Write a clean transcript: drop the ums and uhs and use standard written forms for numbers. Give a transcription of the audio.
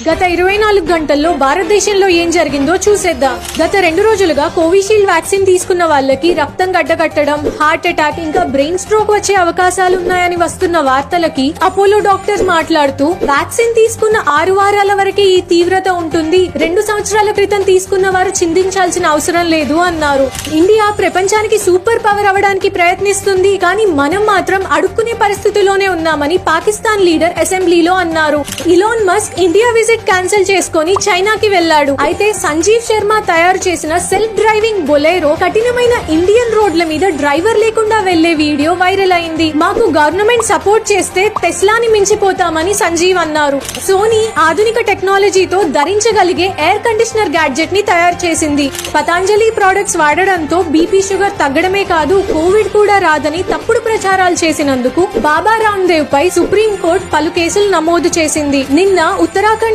గత 24 గంటల్లో భారతదేశంలో ఏం జరిగిందో చూసేద్దాం. గత 2 రోజులుగా కోవిషీల్డ్ వ్యాక్సిన్ తీసుకున్న వాళ్ళకి రక్తం గడ్డకట్టడం, హార్ట్ అటాక్ ఇంకా బ్రెయిన్ స్ట్రోక్ వచ్చే అవకాశాలు ఉన్నాయని వస్తున్న వార్తలకి అపోలో డాక్టర్స్ మాట్లాడుతూ వ్యాక్సిన్ తీసుకున్న 6 వారాల వరకే ఈ తీవ్రత ఉంటుంది, 2 సంవత్సరాల క్రితం తీసుకున్న వారు చింతించాల్సిన అవసరం లేదు అన్నారు. ఇండియా ప్రపంచానికి సూపర్ పవర్ అవడానికి ప్రయత్నిస్తుంది, కానీ మనం మాత్రం అడుక్కునే పరిస్థితిలోనే ఉన్నామని పాకిస్తాన్ లీడర్ అసెంబ్లీలో అన్నారు. Elon Musk India visit cancel చేసుకుని చైనాకి వెళ్లాడు. అయితే సంజీవ్ శర్మ తయారు చేసిన సెల్ఫ్ డ్రైవింగ్ బొలెరో కఠినమైన ఇండియన్ రోడ్ల మీద డ్రైవర్ లేకుండా వెళ్లే వీడియో వైరల్ అయింది. మాకు గవర్నమెంట్ సపోర్ట్ చేస్తే టెస్లాని మించిపోతామని సంజీవ్ అన్నారు. సోనీ ఆధునిక టెక్నాలజీతో ధరించగలిగే ఎయిర్ కండిషనర్ గ్యాడ్జెట్ ని తయారు చేసింది. పతాంజలి ప్రొడక్ట్స్ వాడడంతో బీపీ షుగర్ తగ్గడమే కాదు, కోవిడ్ కూడా రాదని తప్పుడు ప్రచారాలు చేసినందుకు బాబా రామ్దేవ్ పై సుప్రీంకోర్టు పలు కేసులు నమోదు చేసింది. నిన్న ఉత్తరాఖండ్